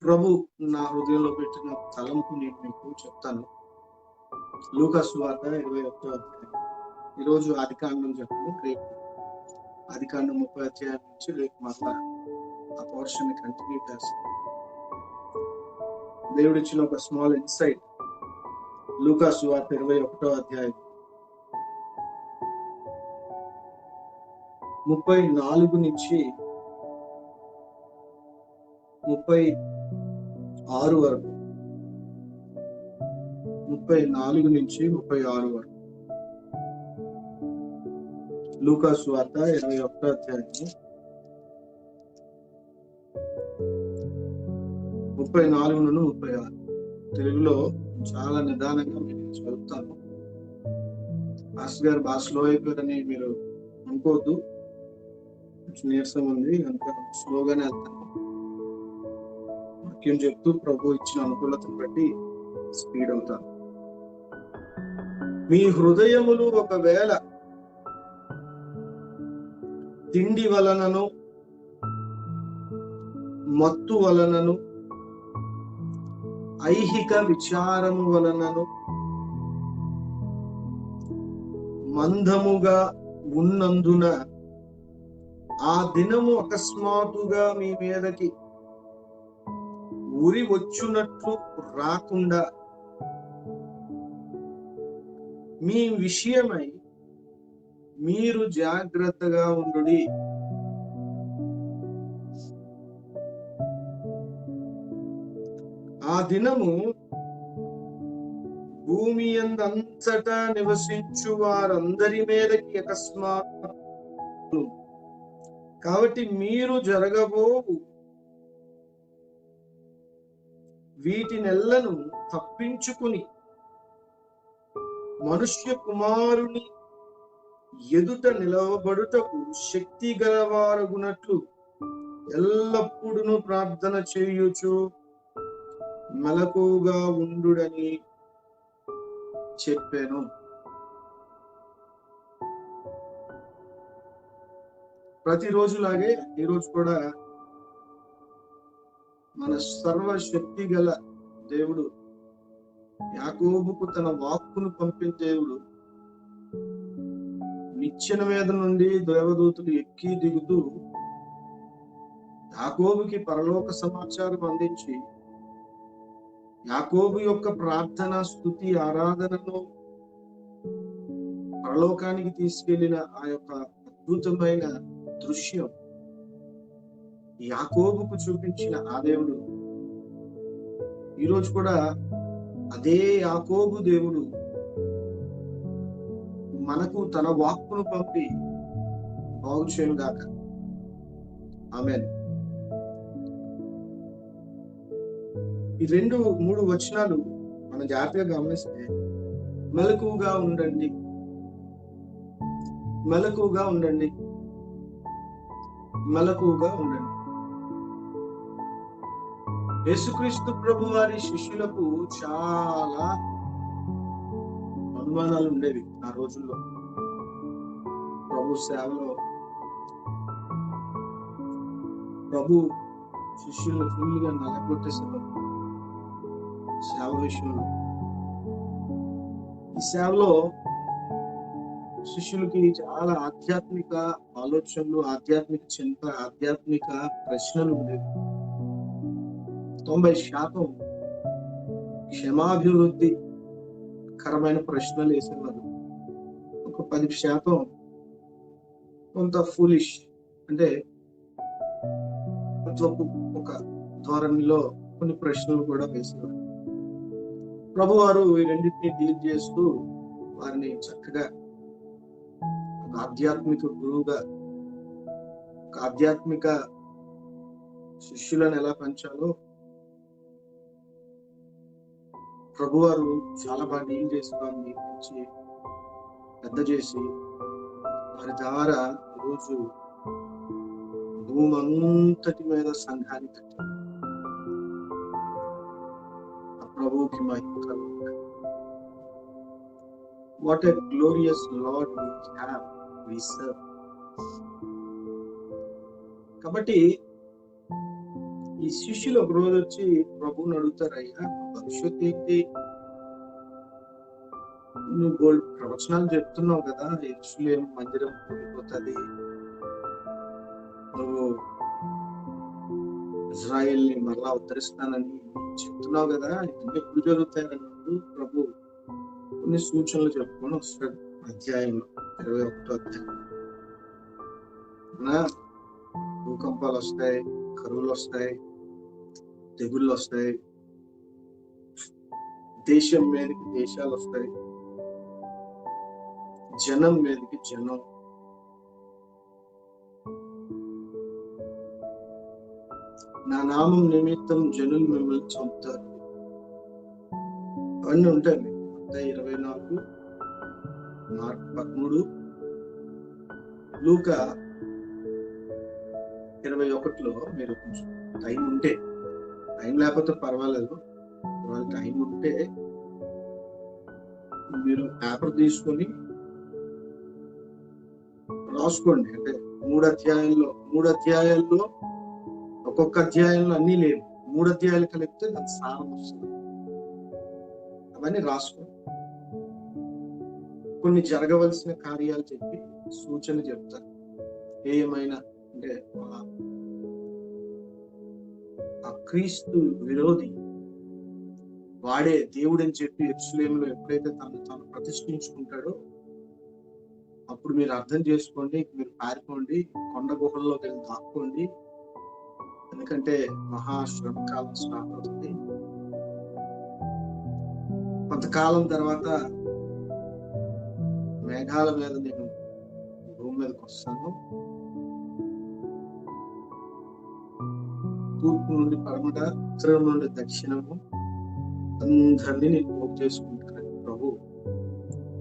ప్రభు నా హృదయంలో పెట్టిన తలంపు నేను మీకు చెప్తాను. లూకా సువార్త 21వ అధ్యాయం. ఈరోజు ఆదికాండం చెప్పను, రేపు ఆదికాండం 30వ అధ్యాయం నుంచి రేపు మళ్ళా ఆ పోర్షన్ కంటిన్యూ చేస్తాను. దేవుడు ఇచ్చిన ఒక స్మాల్ ఇన్సైట్. లూకా సువార్త 21వ అధ్యాయం 34 నుంచి 36 వరకు, 34 నుంచి 36 వరకు. లూకా సువార్త 21వ అధ్యాయం 34 నుండి 36. తెలుగులో చాలా నిదానంగా నేను చదువుతాను. మాస్టర్ గారు బాగా స్లో అయిపోయారని మీరు అనుకోవద్దు. కొంచెం నీరసం ఉంది కనుక స్లోగానే వెళ్తాను. వాక్యం చెప్తూ ప్రభు ఇచ్చిన అనుకూలతను బట్టి స్పీడ్ అవుతాను. మీ హృదయములు ఒకవేళ తిండి వలనను మత్తు వలనను ఐహిక విచారము వలనను మందముగా ఉన్నందున ఆ దినము అకస్మాత్తుగా మీ మీదకి ఉరి వచ్చునట్లు రాకుండా మీ విషయమై మీరు జాగ్రత్తగా ఉండుడి. ఆ దినము భూమి యందంతటా నివసించు వారందరి మీదకి అకస్మాత్తు. కాబట్టి మీరు జరగబోవు వీటినెల్లను తప్పించుకుని మనుష్య కుమారుని ఎదుట నిలవబడుటకు శక్తి గలవారగునట్లు ఎల్లప్పుడూ ప్రార్థన చేయుచు మెలకుగా ఉండుడని చెప్పాను. ప్రతిరోజులాగే ఈరోజు కూడా మన సర్వశక్తి గల దేవుడు యాకోబుకు తన వాక్కును పంపిన దేవుడు నిచ్చెన మీద నుండి దేవదూతలు ఎక్కి దిగుతూ యాకోబుకి పరలోక సమాచారం అందించి యాకోబు యొక్క ప్రార్థన, స్తుతి, ఆరాధనను పరలోకానికి తీసుకెళ్లిన ఆ యొక్క అద్భుతమైన దృశ్యం యాకోబుకు చూపించిన ఆ దేవుడు ఈరోజు కూడా అదే యాకోబు దేవుడు మనకు తన వాక్కును పంపి బాగు చేయుగాక. ఆమేన్. ఈ 2-3 వచనాలు మనం జాగ్రత్తగా గమనిస్తే మెలకుగా ఉండండి, మెలకుగా ఉండండి, మెలకుగా ఉండండి. యేసుక్రీస్తు ప్రభు వారి శిష్యులకు చాలా అనుమానాలు ఉండేవి ఆ రోజుల్లో. ప్రభు సేవలో ప్రభు శిష్యులను ఫుల్ గా నలగొట్టేసేవారు. సేవ విషయంలో, ఈ సేవలో శిష్యులకి చాలా ఆధ్యాత్మిక ఆలోచనలు, ఆధ్యాత్మిక చింత, ఆధ్యాత్మిక ప్రశ్నలు ఉండేవి. 90% క్షమాభివృద్ధి కరమైన ప్రశ్నలు వేసేవారు. ఒక 10% కొంత ఫూలిష్, అంటే ఒక ధోరణిలో కొన్ని ప్రశ్నలు కూడా వేసేవారు. ప్రభు వారు ఈ రెండింటిని డీల్ చేస్తూ వారిని చక్కగా ఒక ఆధ్యాత్మిక గురువుగా, ఒక ఆధ్యాత్మిక శిష్యులను ఎలా పెంచాలో ప్రభు వారు చాలా బాగా డీల్ చేసి వారిని పెంచి పెద్ద చేసి వారి ద్వారా ఈరోజు భూమంతటి మీద సంఘాన్ని కట్టారు. ఆ ప్రభువుకి మహిమ కలుగును. What a glorious lord we have, we serve. కాబట్టి ఈ శిష్యులు ఒక రోజు వచ్చి ప్రభువుని అడుగుతారు, అయ్యా భవిష్యత్తు ఏంటి, నువ్వు గోల్డ్ ప్రవచనాలు చెప్తున్నావు కదా, యెరూషలేము మందిరం కూలిపోతుంది, నువ్వు ఇజ్రాయెల్ని మరలా ఉద్ధరిస్తానని చెప్తున్నావు కదా, ఇవన్నీ ఎప్పుడు జరుగుతాయన్నప్పుడు ప్రభు కొన్ని సూచనలు చెప్పుకొని వస్తాడు అధ్యాయంలో 21వ అధ్యాయం. భూకంపాలు వస్తాయి, కరువులు వస్తాయి, తెగుళ్ళు వస్తాయి, దేశం మీదకి దేశాలు వస్తాయి, జనం మీదకి జనం, నా నామం నిమిత్తం జనులు మిమ్మల్ని చంపుతారు, అవన్నీ ఉంటాయి. 24, మార్కు 13, లూకా 21లో మీరు కొంచెం టైం ఉంటే, టైం లేకపోతే పర్వాలేదు, వాళ్ళ టైం ఉంటే మీరు పేపర్ తీసుకొని రాసుకోండి. అంటే 3 అధ్యాయాల్లో ఒక్కొక్క అధ్యాయంలో అన్ని లేవు, 3 అధ్యాయాలు కలిపితే దాని సారం వస్తుంది. అవన్నీ రాసుకోండి. కొన్ని జరగవలసిన కార్యాలు చెప్పి సూచన చెప్తారు. ఏమైనా అంటే ఆ క్రీస్తు విరోధి వాడే దేవుడు అని చెప్పి యెరూషలేములో ఎప్పుడైతే తాను ప్రతిష్ఠించుకుంటాడో అప్పుడు మీరు అర్థం చేసుకోండి, మీరు పారిపోండి, కొండ గుహల్లోకి వెళ్ళి దాక్కోండి, ఎందుకంటే మహాశ్రమకాలం స్టార్ట్ అవుతుంది. కొంతకాలం తర్వాత మేఘాల మీద నేను భూమి మీదకి వస్తాను, తూర్పు నుండి పడమట, ఉత్తరం నుండి దక్షిణము అందరినీ నేను పోగు చేసుకుంటానని ప్రభు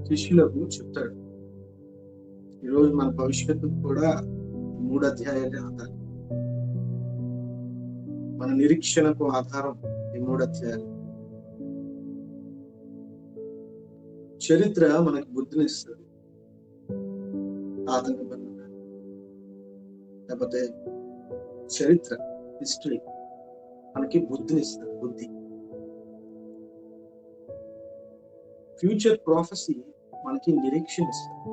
శిష్యులకు చెప్తాడు. ఈరోజు మన భవిష్యత్తుకు కూడా 3 అధ్యాయాలే ఆధారం, మన నిరీక్షణకు ఆధారం ఈ 3 అధ్యాయాలు. చరిత్ర మనకి బుద్ధినిస్తుంది, ఆధునిక లేకపోతే చరిత్ర హిస్టరీ మనకి బుద్ధినిస్తుంది, బుద్ధి. ఫ్యూచర్ ప్రాఫెసీ మనకి నిరీక్షణ ఇస్తుంది.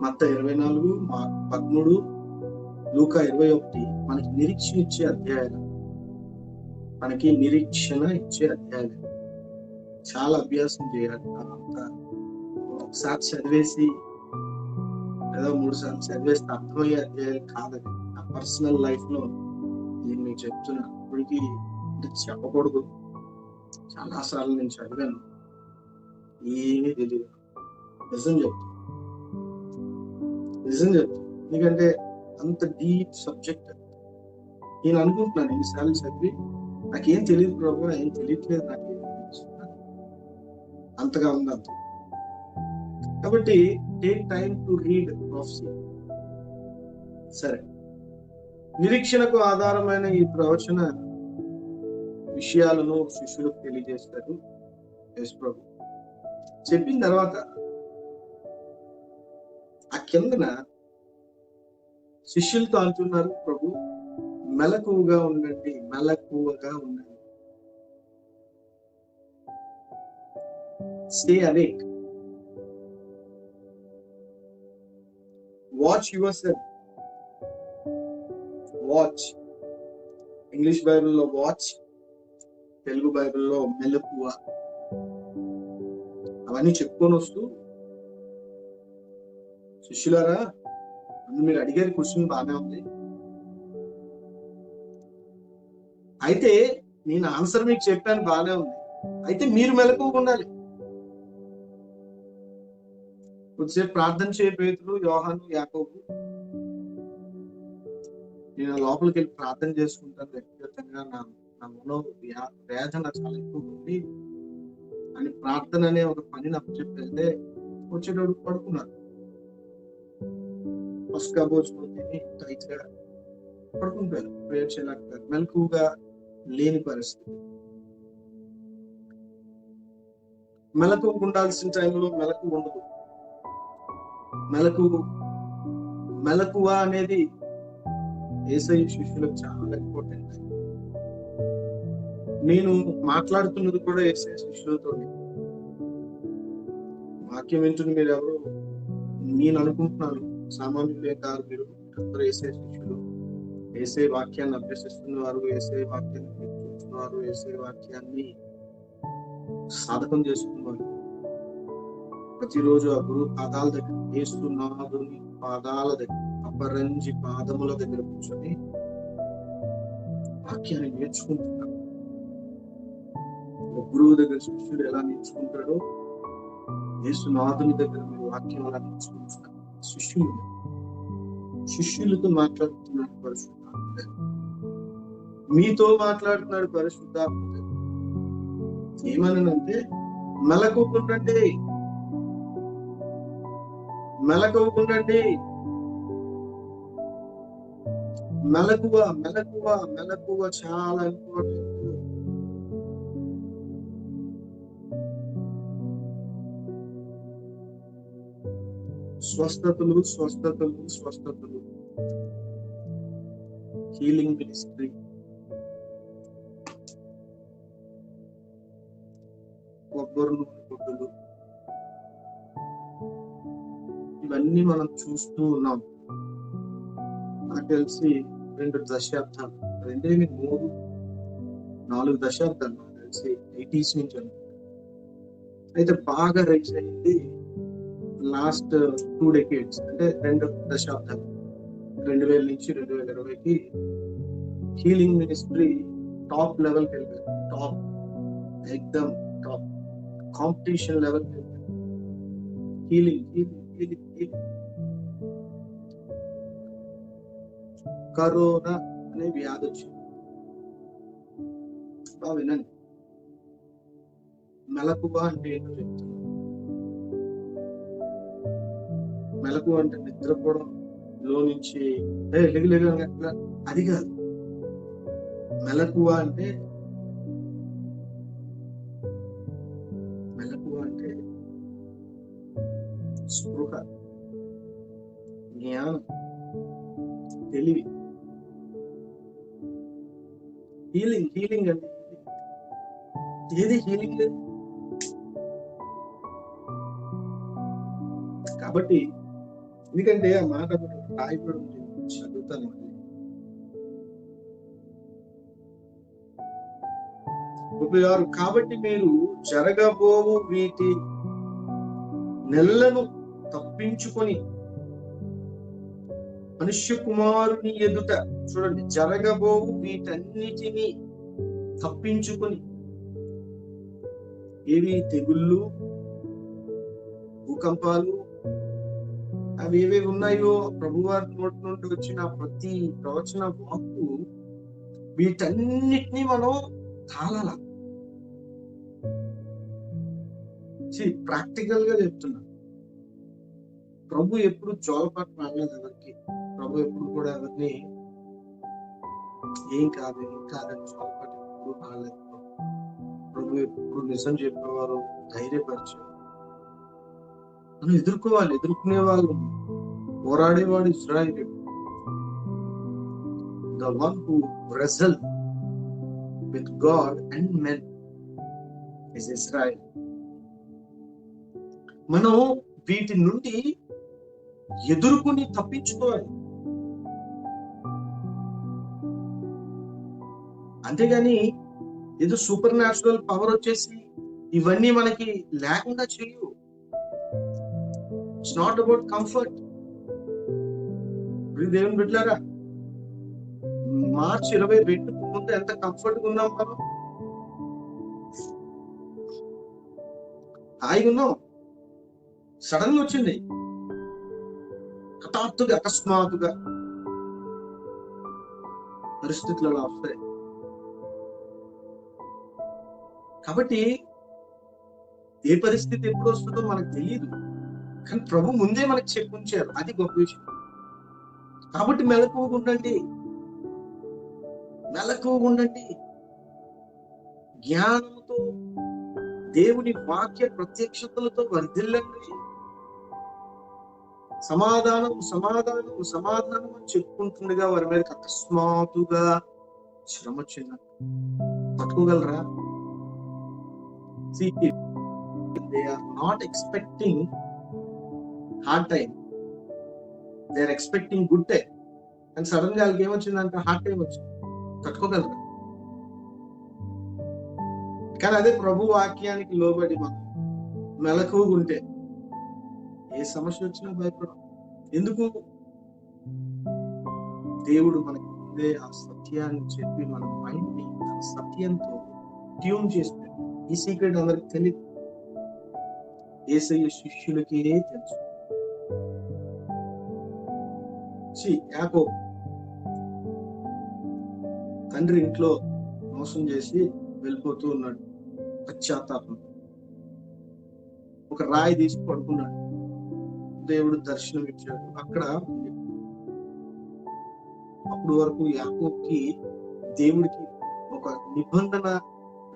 మత్తయి 24, మార్కు 13, లూకా 21 మనకి నిరీక్షణ ఇచ్చే అధ్యాయాలు, మనకి నిరీక్షణ ఇచ్చే అధ్యాయాలు. చాలా అభ్యాసం చేయాలి. అంతా ఒకసారి చదివేసి ఏదో 3 సార్లు చదివేస్తే అర్థమయ్యే అధ్యాయాలు కాదని నా పర్సనల్ లైఫ్ లో నేను మీకు చెప్తున్నా. ఇప్పటికీ చెప్పకూడదు, చాలా సార్లు నేను చదివాను, ఏమీ తెలియదు. నిజం చెప్తాను, ఎందుకంటే అంత డీప్ సబ్జెక్ట్. నేను అనుకుంటున్నాను ఎన్నిసార్లు చదివి నాకేం తెలియదు ప్రభు, ఏం తెలియట్లేదు, నాకు అంతగా ఉంది అంత. కాబట్టి టేక్ టైం టు రీడ్ ప్రొఫెసీ. సరే, నిరీక్షణకు ఆధారమైన ఈ ప్రవచన విషయాలను శిష్యులకు తెలియజేస్తారు యేసు ప్రభు. చెప్పిన తర్వాత ఆ కిందన శిష్యులతో అంటున్నారు ప్రభు, మెలకువగా ఉండండి, మెలకువగా ఉండండి. Stay awake, watch your self. Watch, English బైబిల్లో వాచ్, తెలుగు బైబిల్లో మెలకువ. అవన్నీ చెప్పుకొని వస్తూ, శిష్యులారా మీరు అడిగారు క్వశ్చన్ బాగానే ఉంది, అయితే నేను ఆన్సర్ మీకు చెప్పాను బాగానే ఉంది, అయితే మీరు మెలకువగా ఉండాలి. కొద్దిసేపు ప్రార్థన చేయ పేతురు, యోహాను, యాకోబు, నేను లోపలికి వెళ్ళి ప్రార్థన చేసుకుంటాను వ్యక్తిగతంగా, నా వేదన చాలా ఎక్కువ ఉంది అని ప్రార్థన అనే ఒక పనిని అప్పచెప్పి వెళ్తే వచ్చేటప్పుడు పడుకున్నారు. ఫస్ట్ భోజనం తిని టైట్ గా పడుకుంటారు, ప్రేయర్ చేయలేకపోయారు, మెలకువగా లేని పరిస్థితి. మెలకు ఉండాల్సిన టైంలో మెలకు ఉండదు. మెలకువ అనేది యేసయ్య శిష్యులకు చాలా ఇంపార్టెంట్. నేను మాట్లాడుతున్నది కూడా యేసయ్య శిష్యులతో. వాక్యం వింటున్న మీరు ఎవరు నేను అనుకుంటున్నాను సామాన్యులే కాదు, మీరు అందరూ యేసయ్య శిష్యులు. యేసయ్య వాక్యాన్ని అభ్యసిస్తున్నవారు, యేసయ్య వాక్యాన్ని చూస్తున్నవారు, యేసయ్య వాక్యాన్ని సాధకం చేసుకున్నవారు. ప్రతిరోజు ఆ గురువు పాదాల దగ్గర, యేసునాథుని పాదాల దగ్గర, అపరంజి పాదముల దగ్గర కూర్చొని వాక్యాన్ని నేర్చుకుంటున్నారు. గురువు దగ్గర శిష్యుడు ఎలా నేర్చుకుంటాడో యేసునాథుని దగ్గర మీరు వాక్యం ఎలా నేర్చుకుంటున్నారు. శిష్యులతో మాట్లాడుతున్నాడు పరిశుద్ధాత్మ, మీతో మాట్లాడుతున్నాడు పరిశుద్ధాత్మ. ఏమనంటే మెలకువకుండండి, మెలకువకుండండి. మెలకువ మెలకువ మెలకువ చాలా ఇంపార్టెంట్. స్వస్థతలు స్వస్థతలు స్వస్థతలు, హీలింగ్ మినిస్ట్రీ, కొబ్బరి నూనె కొట్టులు, ఇవన్నీ మనం చూస్తూ ఉన్నాం. నాకు తెలిసి 2 దశాబ్దాలు, 4 దశాబ్దాలు నాకు తెలిసి 80s నుంచి అనుకుంటా. అయితే బాగా రైజ్ అయింది లాస్ట్ 2 decades, అంటే 2 దశాబ్దాలు, 2000 నుంచి 2020కి హీలింగ్ మినిస్ట్రీ టాప్ లెవెల్కి వెళ్ళింది. టాప్, ఎక్దమ్ టాప్, కాంపిటీషన్ లెవెల్కి వెళ్ళింది. Healing healing healing healing. Corona అనే వ్యాధి వచ్చింది. బాగా వినండి, మెలకువ అంటే ఏంటో చెప్తున్నా. మెలకువ అంటే నిద్రపోవడం, లో నుంచి లెగు అది కాదు. మెలకువ అంటే స్పృహ, జ్ఞానం, తెలివి. హీలింగ్ హీలింగ్ అంటే ఏది హీలింగ్ లేదు. కాబట్టి ఎందుకంటే ఆ మాట రాయబడి చదువుతాను. కాబట్టి మీరు జరగబోవు వీటి నెలను తప్పించుకొని మనుష్య కుమారుని ఎదుట, చూడండి, జరగబోవు వీటన్నిటినీ తప్పించుకొని, ఏవి తెగుళ్ళు, భూకంపాలు, అవి ఏవేవి ఉన్నాయో ప్రభువారి నోటి నుండి వచ్చిన ప్రతి ప్రవచన వాక్కు, వీటన్నిటినీ మనం తాళాల. ప్రాక్టికల్ గా చెప్తున్నా. ప్రభు ఎప్పుడు జోలపాటు రాలేదు ఎవరికి. ప్రభు ఎప్పుడు కూడా ఎవరిని ఏం కాదని జోలపాటు ఎప్పుడు రాలేదు. ప్రభు ఎప్పుడు నిజం చెప్పేవారు, ధైర్యపరిచారు. మనం ఎదుర్కోవాలి, ఎదుర్కొనే వాళ్ళు, పోరాడేవాడు ఇశ్రాయేలు. The one who wrestled with God and men is Israel. మనం వీటి నుండి ఎదుర్కొని తప్పించుకోవాలి. అంతేగాని ఏదో సూపర్ న్యాచురల్ పవర్ వచ్చేసి ఇవన్నీ మనకి లేకుండా చేయవు. It's not about comfort. దేవుని బిడ్డలారా, మార్చి 22 ముందు ఎంత కంఫర్ట్ గా ఉన్నాం మనం, హాయిగా ఉన్నాం. సడన్ గా వచ్చింది, హఠాత్తుగా, అకస్మాత్తుగా పరిస్థితులు అలా వస్తాయి. కాబట్టి ఏ పరిస్థితి ఎప్పుడు వస్తుందో మనకు తెలియదు, కానీ ప్రభు ముందే మనకు చెప్పుంచారు. అది గొప్ప విషయం. కాబట్టి మెలకువగా ఉండండి, మెలకువగా ఉండండి. జ్ఞానంతో, దేవుని వాక్య ప్రత్యక్షతలతో వర్ధిల్లండి. సమాధానం సమాధానం సమాధానం అని చెప్పుకుంటుండగా వారి మీద అకస్మాత్తుగా శ్రమ వచ్చింది. తట్టుకోగలరా? They are not expecting hard time, they are expecting good time, and sudden గా వాళ్ళకి ఏమొచ్చిందంటే హార్డ్ టైం వచ్చింది. తట్టుకోగలరా? కానీ అదే ప్రభు వాక్యానికి లోబడి మనం మెలకువగా ఉంటే ఏ సమస్య వచ్చినా భయపడం. ఎందుకు? దేవుడు మనకి ముందే ఆ సత్యాన్ని చెప్పి మన మైండ్ ని తన సత్యంతో ట్యూన్ చేసి, ఈ సీక్రెట్ అందరికి తెలియదు, యేసయ్య శిష్యులకే తెలుసు. యాకోబు తండ్రి ఇంట్లో మోసం చేసి వెళ్ళిపోతూ ఉన్నాడు. పశ్చాత్తాపం, ఒక రాయి తీసి పడుకున్నాడు. దేవుడు దర్శనం ఇచ్చాడు. అక్కడ అప్పుడు వరకు యాకోబుకి దేవుడికి ఒక నిబంధన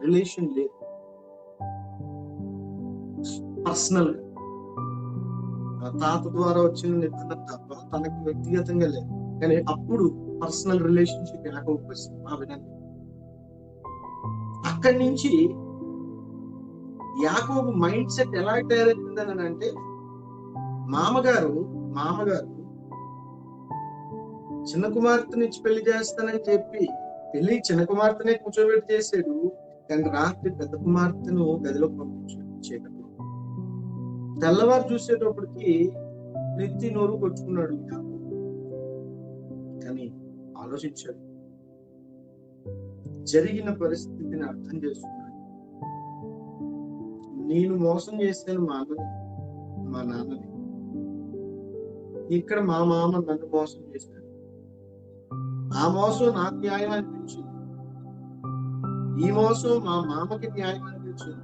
రిలేషన్ లేదు, పర్సనల్ గా తాత ద్వారా వచ్చిన నిబంధన తప్ప తనకు వ్యక్తిగతంగా లేదు. కానీ అప్పుడు పర్సనల్ రిలేషన్షిప్ యాకోబుకి వచ్చింది. ఆ విధంగా అక్కడి నుంచి యాకోబు మైండ్ సెట్ ఎలా తయారైందని అంటే, మామగారు చిన్న కుమార్తెని ఇచ్చి పెళ్లి చేస్తానని చెప్పి పెళ్లి చిన్న కుమార్తెనే కూర్చోబెట్టి చేసాడు. కానీ రాత్రి పెద్ద కుమార్తెను గదిలో పంపించాడు చీకట్లో. తెల్లవారు చూసేటప్పటికి నెత్తి నోరు కొట్టుకున్నాడు. కానీ ఆలోచించాడు, జరిగిన పరిస్థితిని అర్థం చేసుకున్నాడు. నేను మోసం చేశాను మా నాన్నని, ఇక్కడ మా మామ నన్ను మోసం చేశాడు. ఆ మోసం నాకు న్యాయం అనిపించింది, ఈ మోసం మా మామకి న్యాయం అనిపించింది.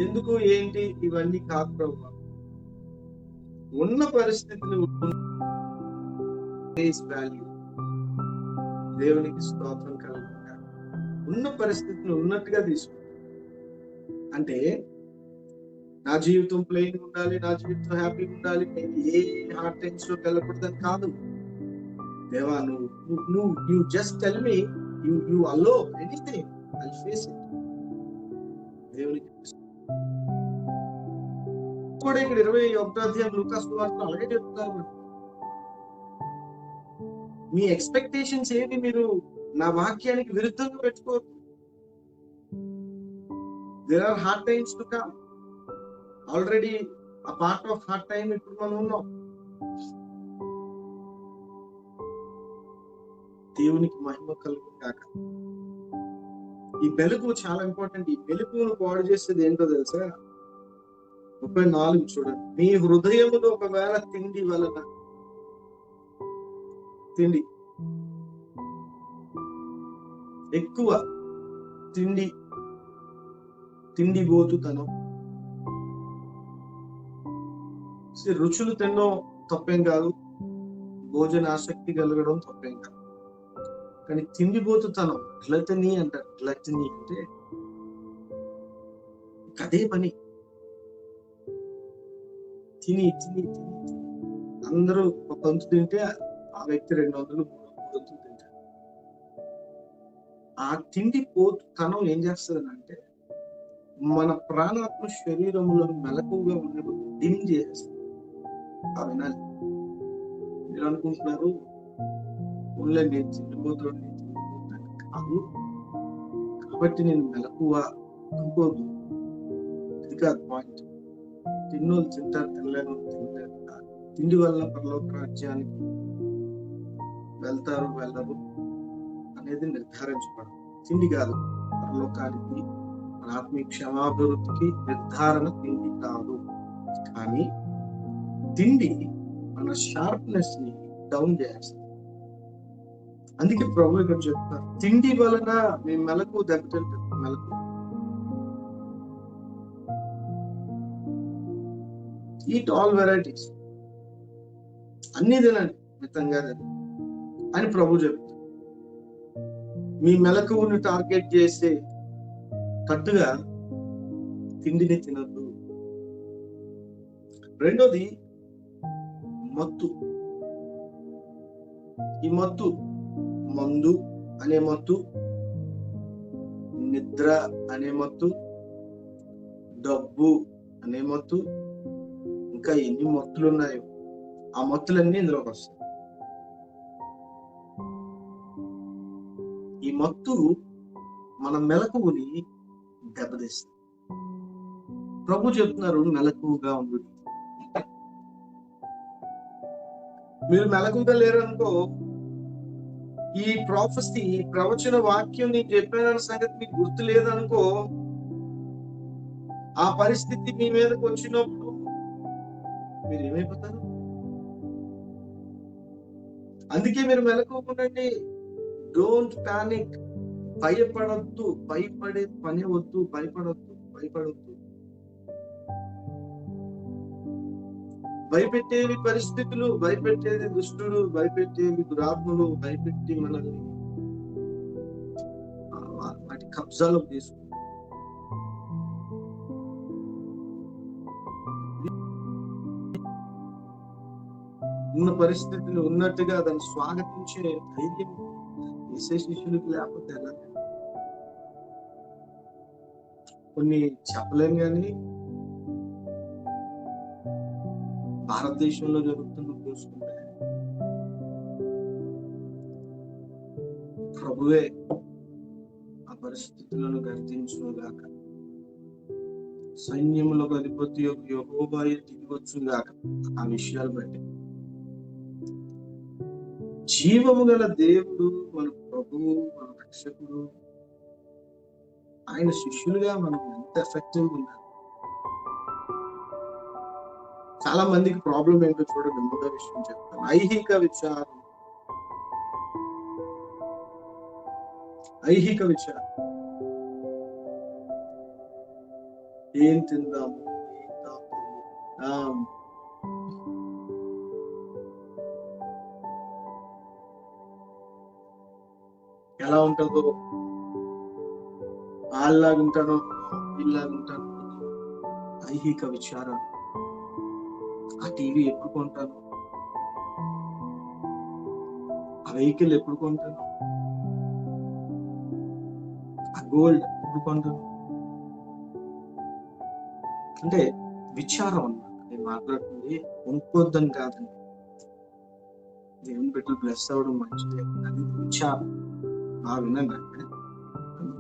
ఎందుకు ఏంటి ఇవన్నీ కాదు ప్రభు, ఉన్న పరిస్థితిని వాల్యూ దేవునికి స్తోత్రం కలుగుతుంది. ఉన్న పరిస్థితిని ఉన్నట్టుగా తీసుకుంటాం. అంటే నా జీవితం ప్లెయిన్ ఉండాలి, నా జీవితం హ్యాపీగా ఉండాలి, నేను ఏ హార్డ్ టైమ్స్ లోకి వెళ్ళకూడదని కాదు. దేవా నువ్వు just tell me, you allow anything, I face it. దేవునికి కూడా ఇక్కడ 21వ అధ్యాయం లూకా సువార్తలో అలాగే చెప్తున్నారు. మీ ఎక్స్పెక్టేషన్స్ ఏవి మీరు నా వాక్యానికి విరుద్ధంగా పెట్టుకోవద్దు. There are hard times to come. Already a part of hard time ఇప్పుడు మనం ఉన్నాం. దేవునికి మహిమ కలుగును గాక. ఈ మెలకువ చాలా ఇంపార్టెంట్. ఈ మెలకువను పాడు చేసేది ఏంటో తెలుసా? 34 చూడండి. మీ హృదయములో ఒకవేళ తిండి వలన, తిండి ఎక్కువ, తిండి బోతుతనం, రుచులు తినడం తప్పేం కాదు, భోజన ఆసక్తి కలగడం తప్పేం కాదు. కానీ తిండి బోతుతనం, గ్లటనీ అంటారు. గ్లటనీ అంటే అదే పని. తిని అందరూ ఒక వంతు తింటే ఆ వ్యక్తి 200, 300 తింటారు. ఆ తిండి పోతుతనం ఏం చేస్తుంది అంటే మన ప్రాణాత్మ శరీరంలో మెలకుగా ఉన్నప్పుడు డిమ్ చేసేస్తుంది. వినాలి. మీరు అనుకుంటున్నారు ఓన్లీ నేను తిండిపోతాను కాదు, కాబట్టి నేను మెలకువ అనుకోదు. ఇది కాదు పాయింట్. తిన్నోళ్ళు తింటారు, తినలేని తినలేరు. తిండి వల్ల పరలోక రాజ్యానికి వెళ్తారు వెళ్ళరు అనేది నిర్ధారించబడదు. తిండి కాదు పరలోకానికి, మన ఆత్మీయ క్షమాభివృద్ధికి నిర్ధారణ తిండి కాదు. కానీ తిండి మన షార్ప్నెస్ ని డౌన్ చేస్తుంది. అందుకే ప్రభు ఇక్కడ చెప్తారు, తిండి వలన మీ మెలకు దెబ్బతింటుంది. మెలకు ఈట్ ఆల్ వెరైటీస్, అన్ని తినండి, మితంగా తినండి అని ప్రభు చెప్తారు. మీ మెలకువను టార్గెట్ చేసే తట్టుగా తిండిని తినద్దు. రెండోది, మత్తు. ఈ మత్తు మందు అనే మత్తు, నిద్ర అనే మత్తు, డబ్బు అనే మత్తు, ఇంకా ఎన్ని మత్తులు ఉన్నాయో ఆ మత్తులన్నీ ఇందులోకి వస్తాయి. ఈ మత్తు మన మెలకువని దెబ్బతీస్తుంది. ప్రభు చెప్తున్నారు, మెలకువగా ఉండు. మీరు మెలకువగా లేరనుకో, ఈ ప్రాఫెసీ, ప్రవచన వాక్యం నీకు చెప్పిన సంగతి మీకు గుర్తు లేదనుకో, ఆ పరిస్థితి మీ మీదకి వచ్చినప్పుడు మీరు ఏమైపోతారు? అందుకే మీరు మెలకువగా ఉండండి. Don't panic. భయపడొద్దు. భయపడే పని వద్దు. భయపడొద్దు. భయపెట్టేవి పరిస్థితులు, భయపెట్టేది దుష్టుడు, భయపెట్టేవి దురాత్మలు, భయపెట్టి మనల్ని వాటి కబ్జాలో తీసుకుంటారు. ఉన్న పరిస్థితిని ఉన్నట్టుగా దాన్ని స్వాగతించే ధైర్యం యేసు శిష్యులకు లేకపోతే ఎలా? కొన్ని చెప్పలేం, కానీ భారతదేశంలో జరుగుతున్న చూసుకుంటే ప్రభువే ఆ పరిస్థితులను గర్తించుగాక, సైన్యములకు అధిపతి యెహోవా దిగివచ్చుగాక. ఆ విషయాలు బట్టి జీవము గల దేవుడు, మన ప్రభువు, మన రక్షకుడు, ఆయన శిష్యులుగా మనం ఎంత ఎఫెక్టివ్గా ఉన్నారు. చాలా మందికి ప్రాబ్లం ఏంటో చూడండి. మూడో విషయం చెప్తాను, ఐహిక విచారం. ఏం తిందాము, ఏం తాగుతాము, ఎలా ఉంటుందో, వాళ్ళలాగుంటానో వీళ్ళలాగుంటానో, ఐహిక విచారం. ఆ టీవీ ఎప్పుడు కొంటాను, ఆ వెహికల్ ఎప్పుడు కొంటాను, ఆ గోల్డ్ ఎప్పుడు కొంటాను అంటే విచారం అన్నమాట. నేను మాట్లాడుతుంది కొనుక్కోద్దని కాదండి, దేవుని బిడ్డలు బ్లెస్ అవ్వడం మంచిదే, అది విచారం. వినండి,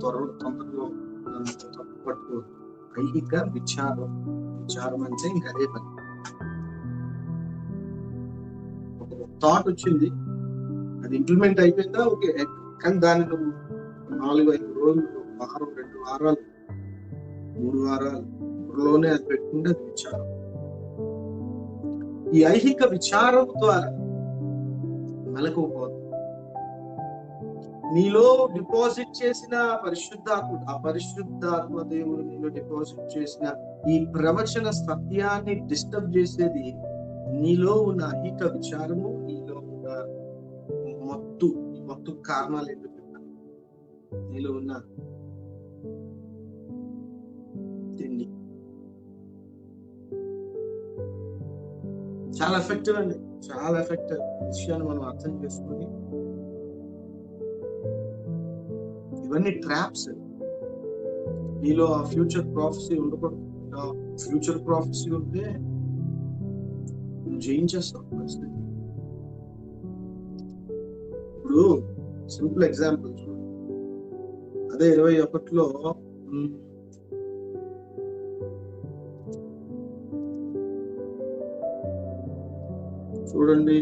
తొందరలో పట్టుకోవద్దు. ఐహిక విచారం అంటే ఇంకా అదే పని. ఒక థాట్ వచ్చింది, అది ఇంప్లిమెంట్ అయిపోయిందా, ఓకే. కానీ దాన్ని నువ్వు 4-5 రోజులు, వారం, 2 వారాలు, 3 వారాలు లోనే అది పెట్టుకుంటే అది విచారం. ఈ ఐహిక విచారం ద్వారా మెలకువపోతుంది. నీలో డిపాజిట్ చేసిన పరిశుద్ధాత్ముడు, ఆ పరిశుద్ధాత్మ దేవుడు నీలో డిపాజిట్ చేసిన ఈ ప్రవచన సత్యాన్ని డిస్టర్బ్ చేసేది నీలో ఉన్న ఐహిక విచారము, నీలో ఉన్న మత్తు. ఈ మత్తు కారణాలు ఏంటో చెప్పాను. నీలో ఉన్న తిండి చాలా ఎఫెక్టివ్ అండి, చాలా ఎఫెక్టివ్. విషయాన్ని మనం అర్థం చేసుకొని, ఇవన్నీ ట్రాప్స్. నీలో ఆ ఫ్యూచర్ ప్రాఫెసీ ఉండకూడదు. ఫ్యూచర్ ప్రాఫెసీ ఉంటే నువ్వు జయించేస్తావు పరిస్థితి. ఇప్పుడు సింపుల్ ఎగ్జాంపుల్ చూడండి, అదే 21లో చూడండి,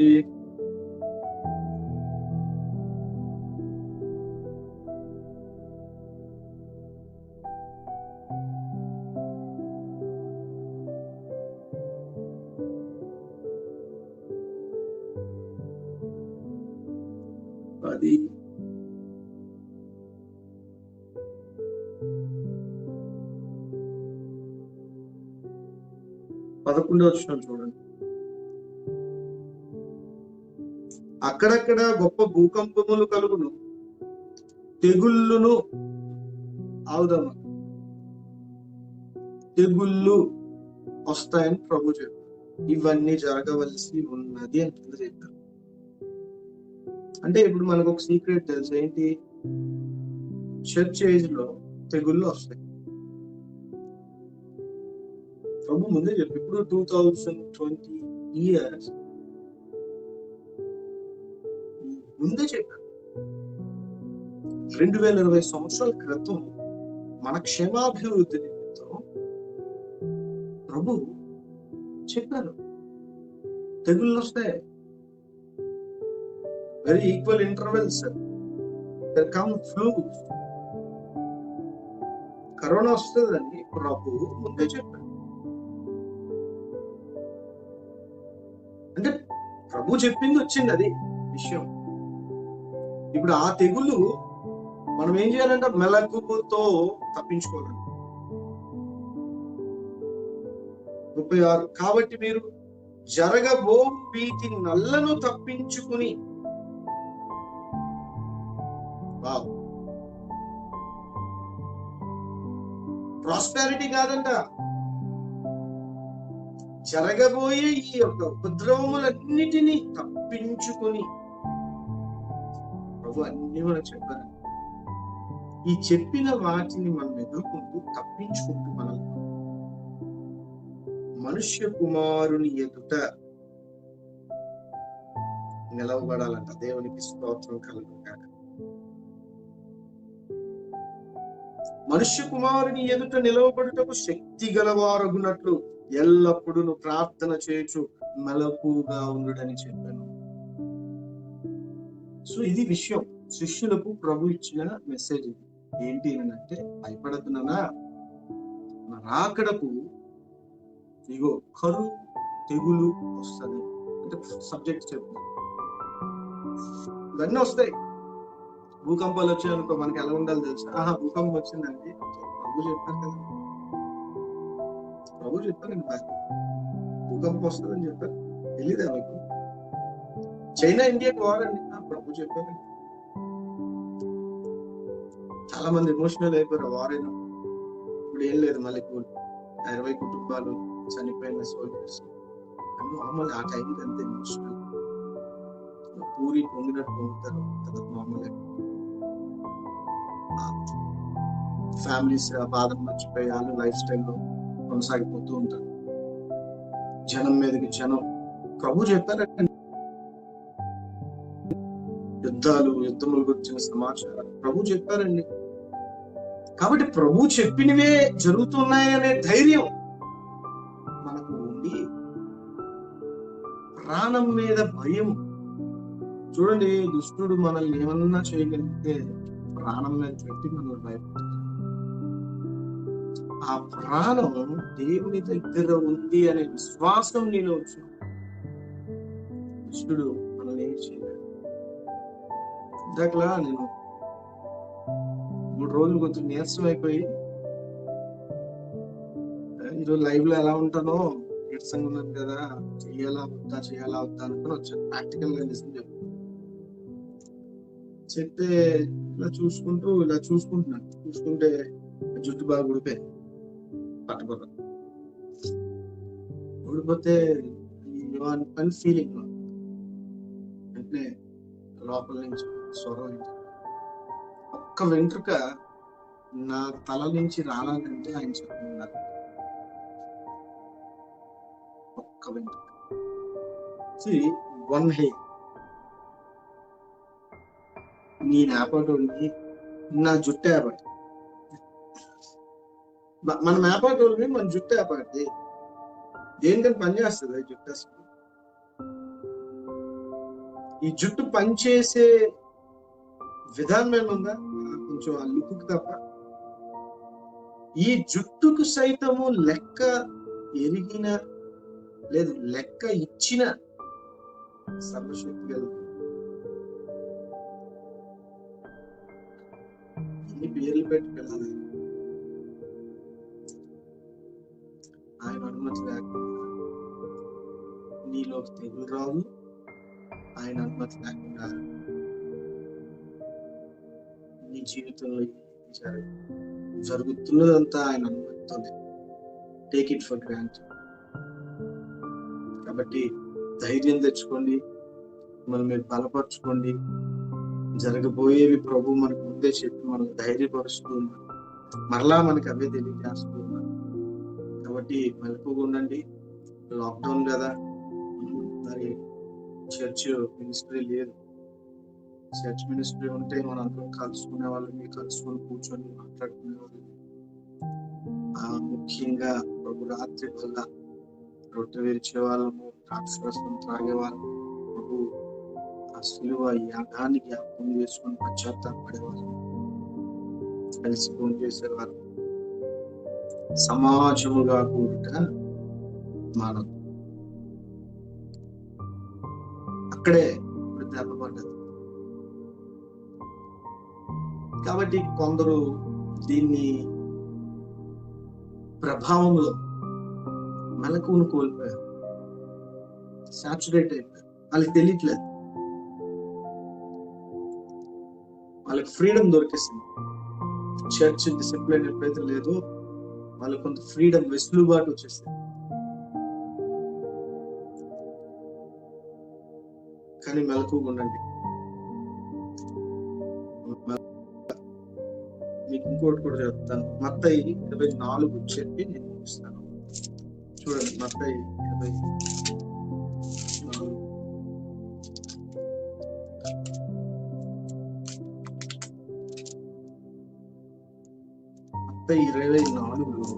అది 11వ వచనం చూడండి. అక్కడక్కడ గొప్ప భూకంపములు కలుగును, తెగుళ్ళును తెగుళ్ళు వస్తాయని ప్రభు చెప్పారు. ఇవన్నీ జరగవలసి ఉన్నది అని కింద చెప్పారు. అంటే ఇప్పుడు మనకు ఒక సీక్రెట్ తెలుసు ఏంటి? చర్చ్ ఏజ్ లో తెగుళ్ళు వస్తాయి. ప్రభు ముందే చెప్పి ఇప్పుడు 2020 ఇయర్స్ ముందే చెప్పారు. 2020 సంవత్సరాల క్రితం మన క్షేమాభివృద్ధి నిమిత్తం ప్రభు చెప్పారు తెగుళ్ళు వస్తాయి. Very equal intervals there come flu, corona వస్తుందని ప్రభు ముందే చెప్పారు. అంటే ప్రభు చెప్పింది వచ్చింది, అది విషయం. ఇప్పుడు ఆ తెగులు మనం ఏం చేయాలంటే మెలకువతో తప్పించుకోవాలి. 36 కాబట్టి మీరు జరగబో వీటి నల్లను తప్పించుకుని, ప్రాస్పెరిటీ కాదంట, జరగబోయే ఈ యొక్క ఉపద్రవములన్నిటినీ తప్పించుకుని ప్రభు అన్ని మనకు చెప్పారు. ఈ చెప్పిన వాటిని మనం ఎదుర్కొంటూ తప్పించుకుంటూ మనం మనుష్య కుమారుని ఎదుట నిలవబడాలంట. దేవునికి స్తోత్రం కలుగుగాక. మనుష్య కుమారుని ఎదుట నిలవబడుటకు శక్తి గలవారగునట్లు ఎల్లప్పుడూ ప్రార్థన చేయొచ్చు మెలకుగా ఉండుడని చెప్పాను. సో ఇది విషయం. శిష్యులకు ప్రభు ఇచ్చిన మెసేజ్ ఏంటి అంటే, భయపడుతున్నానా, రాకడకు ఇగో కరువు తెగులు వస్తుంది అంటే సబ్జెక్ట్ చెప్తాను. ఇవన్నీ వస్తాయి. భూకంపాలు వచ్చాయనుకో మనకి ఎలా ఉండాలి తెలుసు. భూకంపం వచ్చిందండి, ప్రభు చెప్పారు కదా, ప్రభు చెప్పారండి, భూకంపం వస్తుందని చెప్పారు. తెలీదా మీకు? చైనా ఇండియాకి వార్ అండి, ప్రభు చెప్పారండి. చాలా మంది ఎమోషనల్ అయిపోయారు వార్ అయినప్పుడు. ఇప్పుడు ఏం లేదు, మళ్ళీ 20 కుటుంబాలు చనిపోయిన సోల్జర్స్ మామూలు. ఆ టైంకి అంత ఎమోషనల్, పూరి పొంగినట్టు పొంగుతారు కదా మామూలుగా. ఫ్యామిలీస్ బాధను మర్చిపోయి వాళ్ళు లైఫ్ స్టైల్లో కొనసాగిపోతూ ఉంటారు. జనం మీదకి జనం. ప్రభు చెప్పారండి, యుద్ధముల గురించిన సమాచారం ప్రభు చెప్పారండి. కాబట్టి ప్రభు చెప్పినవే జరుగుతున్నాయనే ధైర్యం మనకు ఉండి, ప్రాణం మీద భయం. చూడండి, దుష్టుడు మనల్ని ఏమన్నా చేయగలిగితే ప్రాణం మీద పెట్టి మనల్ని భయపడతాడు. ఆ ప్రాణం దేవుని దగ్గర ఉంది అనే విశ్వాసం నీలో వచ్చు. దుష్టుడు మనల్ని ఏమి చేయలేడు. ఇందాకలా నేను 3 రోజులు కొంచెం నీరసం అయిపోయి, ఈరోజు లైవ్ లో ఎలా ఉంటానో నీరసంగా ఉన్నాను కదా, చేయాలా వద్దా అనుకుని వచ్చాను. ప్రాక్టికల్ గా నిజం చెప్తే ఇలా చూసుకుంటున్నాను. చూసుకుంటే జుట్టు బాగా ఊడిపోయింది. పట్టుకోరు ఊడిపోతే పని ఫీలింగ్ అంటే లోపల నుంచి స్వరం, ఒక్క వెంట్రుక నా తల నుంచి రాలంటే ఆయన చెప్తున్నారు. ఒక్క వెంట్రుక, వన్ హెయిర్. నేను ఆపటోళ్ళని, నా జుట్టు ఆపటి, మన ఆపటోళ్ళని మన జుట్టు ఆపటి దేనికని పనిచేస్తుంది జుట్టు. అసలు ఈ జుట్టు పనిచేసే విధానం ఏముందా? కొంచెం ఆ లుక్ తప్ప. ఈ జుట్టుకు సైతము లెక్క ఎరిగిన లేదు, లెక్క ఇచ్చిన సర్వశక్తి కలుగు. ఎన్ని పేర్లు పెట్టి పిల్లలు ఆయన అనుమతి లేకుండా నీలోకి తెగులు రాదు. ఆయన అనుమతి లేకుండా నీ జీవితంలో జరుగుతున్నదంతా ఆయన అనుమతితోనే. Take it for granted. కాబట్టి ధైర్యం తెచ్చుకోండి, మిమ్మల్ని మీరు బలపరచుకోండి. జరగబోయేవి ప్రభు మనకు ముందే చెప్పి మనకు ధైర్యపరుస్తూ ఉన్నారు, మరలా మనకి అవే తెలియజేస్తూ ఉన్నారు. కాబట్టి మెలకువగా ఉండండి. లాక్డౌన్ కదా, మరి చర్చ్ మినిస్ట్రీ లేదు. చర్చ్ మినిస్ట్రీ ఉంటే మనం అందరం కలుసుకునే వాళ్ళని, కలుసుకొని కూర్చొని మాట్లాడుకునే వాళ్ళని. ముఖ్యంగా ప్రభు రాత్రి వల్ల రొట్టె విరిచే వాళ్ళము, ద్రాక్షరసం త్రాగే వాళ్ళము, ప్రభు ఆ శిలువ యాగాన్ని జ్ఞాపకం చేసుకొని పశ్చాత్తాపడే వాళ్ళము, కలిసి ఫోన్ చేసేవారు, సమాజముగా కూడుట మానదు. అక్కడే ఇప్పుడు దెబ్బపడ్డది. కాబట్టి కొందరు దీన్ని ప్రభావంలో మెలకువను కోల్పోయారు, సాచురేట్ అయిపోయారు. వాళ్ళకి తెలియట్లేదు, వాళ్ళకి ఫ్రీడమ్ దొరికేసింది. చర్చ్ డిసిప్లిన్ ఎప్పుడైతే లేదో వాళ్ళకి కొంత ఫ్రీడమ్, వెసులుబాటు వచ్చేసింది. కానీ మెలకువగా ఉండండి. మీకు ఇంకోటి కూడా చెప్తాను. మత్తయి 24 చెప్పి నేను ముగిస్తాను. చూడండి, మత్తయి 24. మత్తయి 24లో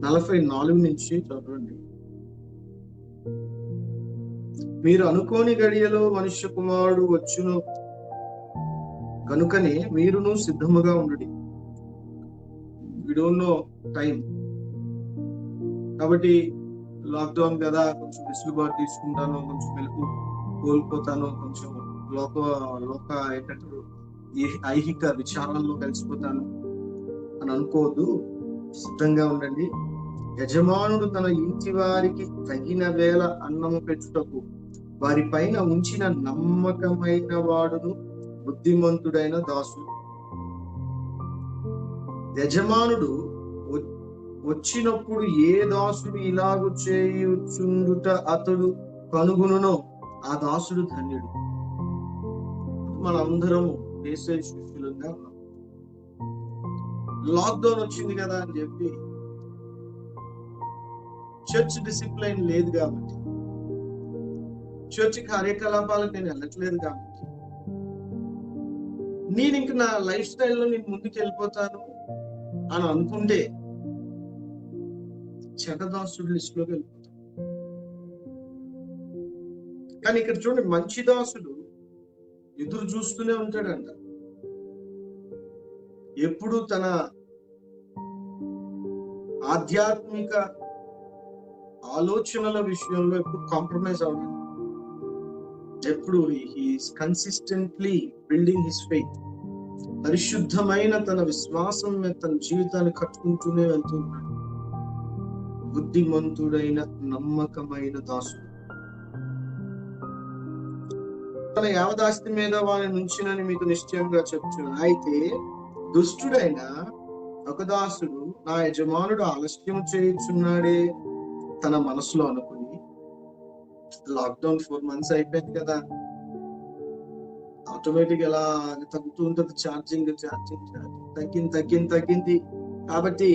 నలభై 44 నుంచి చదవండి. మీరు అనుకోని గడియలో మనుష్య కుమారుడు వచ్చును కనుకనే మీరును సిద్ధముగా ఉండండి. We don't know time. కాబట్టి లాక్డౌన్ కదా, కొంచెం వెసులుబాటు తీసుకుంటాను, కొంచెం మెలకు కోల్పోతాను, కొంచెం లోక ఏంటంటారు ఐహిక విచారాల్లో కలిసిపోతాను అని అనుకోవద్దు. సిద్ధంగా ఉండండి. యజమానుడు తన ఇంటి వారికి తగిన వేళ అన్నము పెట్టుటకు వారి పైన ఉంచిన నమ్మకమైన వాడును బుద్ధిమంతుడైన దాసుడు. యజమానుడు వచ్చినప్పుడు ఏ దాసుడు ఇలాగు చేయుచుండుట అతడు కనుగొనునో ఆ దాసుడు ధన్యుడు. మనందరం వేసే శిష్యులుగా ఉన్నాం. లాక్డౌన్ వచ్చింది కదా అని చెప్పి చర్చ్ డిసిప్లైన్ లేదు కాబట్టి, చర్చ్ కార్యకలాపాలకు నేను వెళ్ళట్లేదు కాబట్టి, నేను ఇంక నా లైఫ్ స్టైల్లో నేను ముందుకు వెళ్ళిపోతాను అని అనుకుంటే చెడ్డదాసుడు లిస్ట్ లోకి వెళ్ళిపోతాను. కానీ ఇక్కడ చూడండి, మంచి దాసుడు ఎదురు చూస్తూనే ఉంటాడంట. ఎప్పుడు తన ఆధ్యాత్మిక ఆలోచనల విషయంలో ఎప్పుడు కాంప్రమైజ్ అవ్వడు. ఎప్పుడు he is consistently building his faith. పరిశుద్ధమైన తన విశ్వాసం మీద తన జీవితాన్ని కట్టుకుంటూనే వెళ్తున్నాడు. బుద్ధిమంతుడైన నమ్మకమైన దాసుడు. తన యావదాస్తి మీద వాని నుంచినని మీకు నిశ్చయంగా చెప్తున్నాను. అయితే దుష్టుడైన ఒక దాసుడు నా యజమానుడు ఆలస్యం చేయుచున్నాడే తన మనసులో అనుకుని, లాక్డౌన్ 4 months అయిపోయింది కదా, ఆటోమేటిక్ ఎలా తగ్గుతూ ఉంటుంది ఛార్జింగ్ తగ్గింది కాబట్టి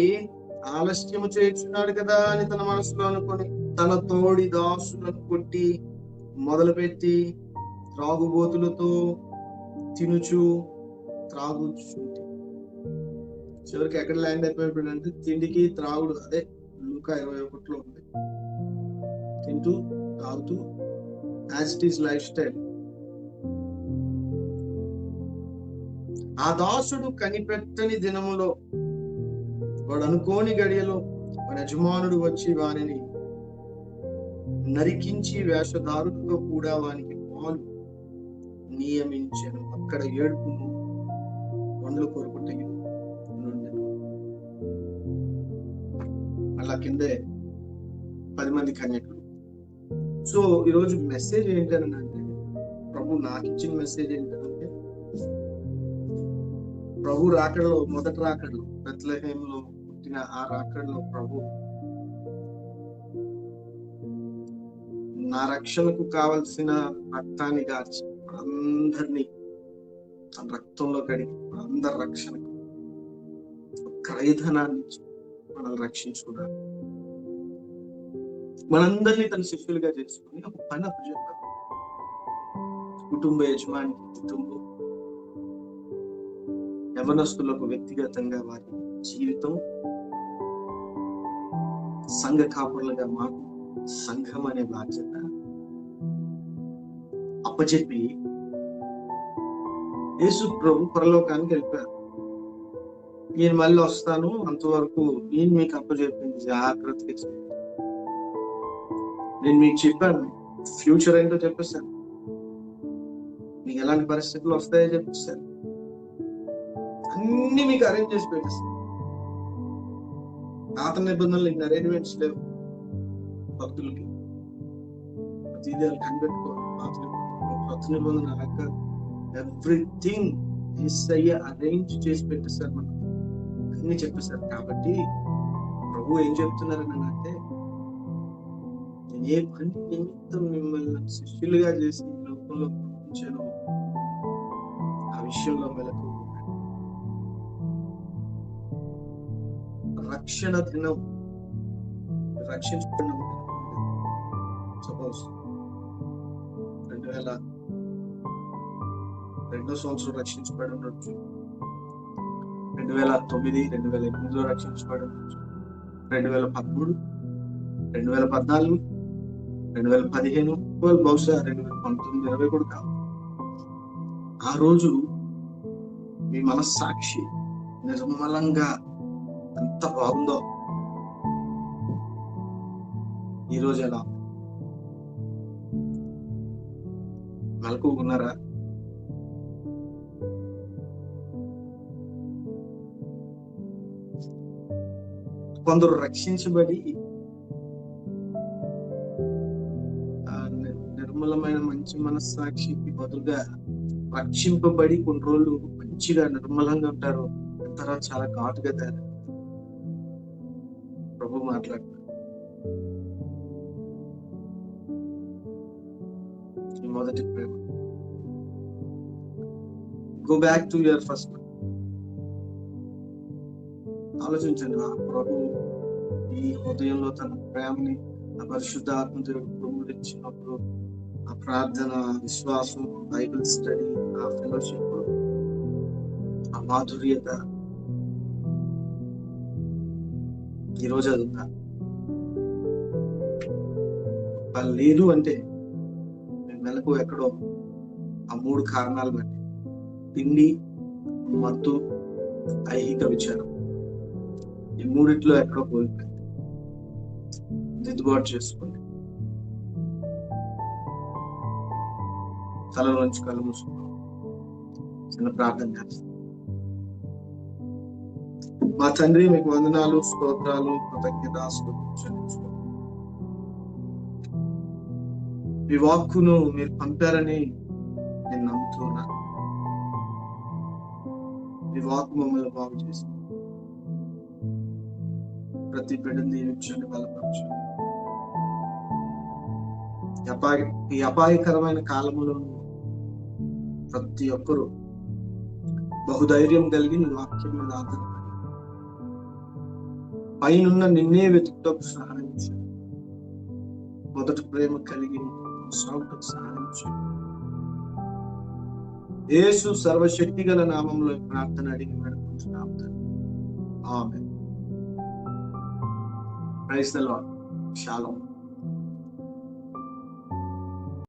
ఆలస్యం చేయుచున్నాడు కదా అని తన మనసులో అనుకొని తన తోడి దాసులను కొట్టి మొదలుపెట్టి త్రాగుబోతులతో తినుచు త్రాగుచుంటే చివరికి ఎక్కడ ల్యాండ్ అయిపోయాడు అంటే తిండికి త్రాగుడు. అదే లూకా 21లో ఉంది. తింటూ తాగుతూ as it is life style. ఆ దాసుడు కనిపెట్టని దినములో, వాడు అనుకోని గడియలో వాడి యజమానుడు వచ్చి వానిని నరికించి వేషధారులతో కూడా వానికి పాలు నియమించెను. అక్కడ ఏడుపును పండ్లు కొరుకుటయు నుండెను. అలా కిందే 10 మంది కన్యకులు. సో ఈరోజు మెసేజ్ ఏంటనంటే, ప్రభు నాకు ఇచ్చిన మెసేజ్ ఏంటంటే, ప్రభు రాకడలో, మొదటి రాకడలో, బెత్లెహేములో పుట్టిన ఆ రాకడలో ప్రభు నా రక్షణకు కావలసిన రక్తాన్ని గార్చి అందరినీ తన రక్తంలో కడిగి అందరి రక్షణకు క్రయధనాన్ని ఇచ్చి మనల్ని రక్షించుకున్నాడు. మనందరినీ తన శిష్యులుగా చేసుకుని ఒక పని అప్పచెప్పారు. కుటుంబ యజమాని, కుటుంబం, యవనస్తులకు వ్యక్తిగతంగా వారి జీవితం, సంఘ కాపురులుగా మాకు సంఘం అనే బాధ్యత అప్పచెప్పి యేసు ప్రభు పరలోకానికి వెళ్ళిపోయారు. నేను మళ్ళీ వస్తాను, అంతవరకు నేను మీకు అప్పచెప్పింది జాగ్రత్తగా చేయండి. నేను మీకు చెప్పాను, ఫ్యూచర్ ఏంటో చెప్పేశాను, మీకు ఎలాంటి పరిస్థితులు వస్తాయో చెప్పేశాను, అన్ని మీకు అరేంజ్ చేసి పెట్టేస్తాను. పాత నిబంధనలు ఇంకా అరేంజ్మెంట్స్ లేవు. భక్తులకి ప్రతిదీ కనిపెట్టుకోవాలి. కొత్త నిబంధన అలాగ ఎవ్రీథింగ్ అరేంజ్ చేసి పెట్టేశారు, మనం అన్ని చెప్పేశారు. కాబట్టి ప్రభు ఏం చెప్తున్నారని అంటే, నేను ఏ పని నిమిత్తం మిమ్మల్ని శిష్యులుగా చేసి లోకంలో పంపించాను ఆ విషయంలో మెలకు. రక్షణ దినం, రక్షించబడిన సపోజ్ 2002 సంవత్సరం రక్షించబడి ఉండొచ్చు, 2009, 2008 రక్షించబడి ఉండొచ్చు, 2013, 2014, 2015, బహుశా 2019, 2020 కూడా కాదు. ఆ రోజు మీ మనస్సాక్షి నిర్మలంగా ఎంత బాగుందో ఈరోజు ఎలా మెలకున్నారా? కొందరు రక్షించబడి నిర్మలమైన మంచి మనస్సాక్షికి బదులుగా రక్షింపబడి కొన్ని రోజులు మంచిగా నిర్మలంగా ఉంటారు, తర్వాత చాలా ఘాటుగా తయారు. ప్రభు మాట్లాడుతున్నారు, ఈ మొదటి ప్రేమ. Go back to your first. ఆలోచించండి, ఆ ప్రభు ఈ హృదయంలో తన ప్రేమని ఆ పరిశుద్ధ ఆత్మదేవుడు కుమ్మరించినప్పుడు, ఆ ప్రార్థన, విశ్వాసం, బైబిల్ స్టడీ, ఆ ఫెలోషిప్, ఆ మాధుర్యత ఈరోజు అది ఉందా? లేదు అంటే మెలకు ఎక్కడో ఆ 3 కారణాలు బట్టి, తిండి, మత్తు, ఐహిక విచారం, ఈ 3 ఎక్కడో కోల్పోయింది. దిద్దుబాటు చేసుకోండి. తలలోంచి కళ్ళు మూసుకున్నాం, చిన్న ప్రార్థన చేస్తాం. మా తండ్రి, మీకు వందనాలు, స్తోత్రాలు, కృతజ్ఞతాస్తుతులు చెల్లించుకోండి. మీ వాక్కును మీరు పంపారని నేను నమ్ముతున్నాను. మీ వాక్కు మమ్మల్ని బాగు చేసి ప్రతి బిడ్డను దీవించండి, బలపరచండి. ఈ అపాయకరమైన కాలములో ప్రతి ఒక్కరూ బహుధైర్యం కలిగి నీ వాక్యం మీద ఆధారపడి పైనున్న నిన్నే వెతుకుటకు సహాయం చేయండి. మొదటి ప్రేమ కలిగి సాగుటకు సహాయం చేయండి. యేసు సర్వశక్తి గల నామంలో ప్రార్థన అడిగి వేడుకుంటున్నాం తండ్రి. Amen. Praise the Lord. Shalom.